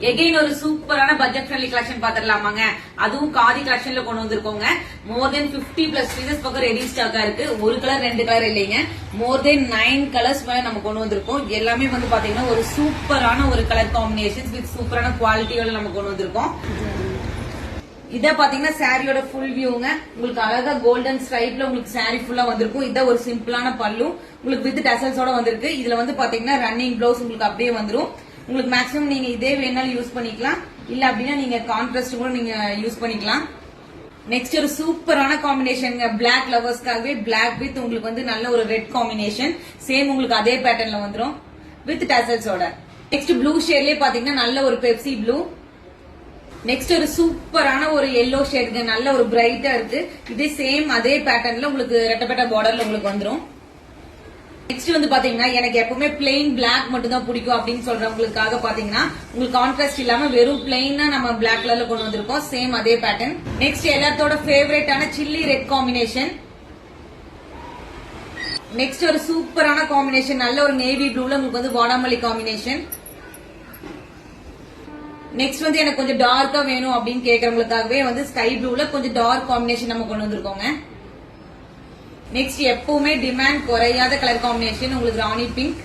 Again ஒரு சூப்பரான budget friendly collection பாத்துடலாமாங்க. அதுவும் காதி கலெக்ஷன்ல கொண்டு வந்திருக்கோங்க. மோர் தென் 50 பிளஸ் பீசஸ் பக்கம் ரெடி ஸ்டாக்கா இருக்கு. ஒரு கலர் 2 கலர் இல்லைங்க, மோர் தென் 9 கலர்ஸ் மேல நம்ம கொண்டு வந்திருக்கோம். எல்லாமே வந்து பாத்தீங்கன்னா ஒரு சூப்பரான ஒரு கலர் காம்பினேஷன் வித் சூப்பரான குவாலிட்டியோட நம்ம கொண்டு வந்திருக்கோம். இத பாத்தீங்கன்னா சாரியோட ஃபுல் வியூங்க. உங்களுக்கு அழகா கோல்டன் ஸ்ட்ரைப்ல உங்களுக்கு சாரி ஃபுல்லா வந்திருக்கும். இத ஒரு சிம்பிளான பல்லு உங்களுக்கு வித் டசல்ஸோட வந்திருக்கு. இதுல வந்து பாத்தீங்கன்னா ரன்னிங் ப்ளவுஸ் உங்களுக்கு அப்படியே வந்துரும். உங்களுக்கு மேக்ஸிமம் நீங்க இதே வேணாலும் யூஸ் பண்ணிக்கலாம், இல்ல அப்படின்னா நீங்க கான்ட்ராஸ்ட் கூட நீங்க யூஸ் பண்ணிக்கலாம். நெக்ஸ்ட் ஒரு சூப்பரான காம்பினேஷன் பிளாக் லவர்ஸ்க்காகவே பிளாக் வித் உங்களுக்கு வந்து நல்ல ஒரு ரெட் காம்பினேஷன். சேம் உங்களுக்கு அதே பேட்டர்ன்ல வந்துரும் வித் டசல்ஸோட. நெக்ஸ்ட் ப்ளூ ஷேட்லயே பாத்தீங்கன்னா நல்ல ஒரு பெப்சி ப்ளூ. நெக்ஸ்ட் ஒரு சூப்பரான ஒரு எல்லோ ஷேடுங்க, நல்ல ஒரு பிரைட்டா இருக்கு. இதே சேம் அதே பேட்டர்ன்ல உங்களுக்கு ரெட்டப்பட்ட பார்டர்ல உங்களுக்கு வந்துரும். நெக்ஸ்ட் வந்து பாத்தீங்கன்னா எனக்கு எப்பவுமே பிளெயின் பிளாக் மட்டும் தான் பிடிக்கும் அப்படின்னு சொல்றவங்களுக்காக பாத்தீங்கன்னா உங்களுக்கு கான்ட்ராஸ்ட் இல்லாம வெறும் பிளெயினா நம்ம பிளாக் கலர்ல கொண்டு வந்திருக்கோம். சேம் அதே பேட்டர்ன். நெக்ஸ்ட் எல்லாத்தோட ஃபேவரட்டான சில்லி ரெட் காம்பினேஷன். நெக்ஸ்ட் ஒரு சூப்பரான காம்பினேஷன், நல்ல ஒரு நேவி ப்ளூல உங்களுக்கு வந்து வாடாமல்லி காம்பினேஷன். நெக்ஸ்ட் வந்து எனக்கு கொஞ்சம் டார்க்கா வேணும் அப்படின்னு கேக்குறவங்களுக்காகவே வந்து ஸ்கை ப்ளூல கொஞ்சம் டார்க் காம்பினேஷன் நம்ம கொண்டு வந்திருக்கோங்க. நெக்ஸ்ட் எப்பவுமே டிமாண்ட் குறையாத கலர் காம்பினேஷன் உங்களுக்கு ராணி பிங்க்.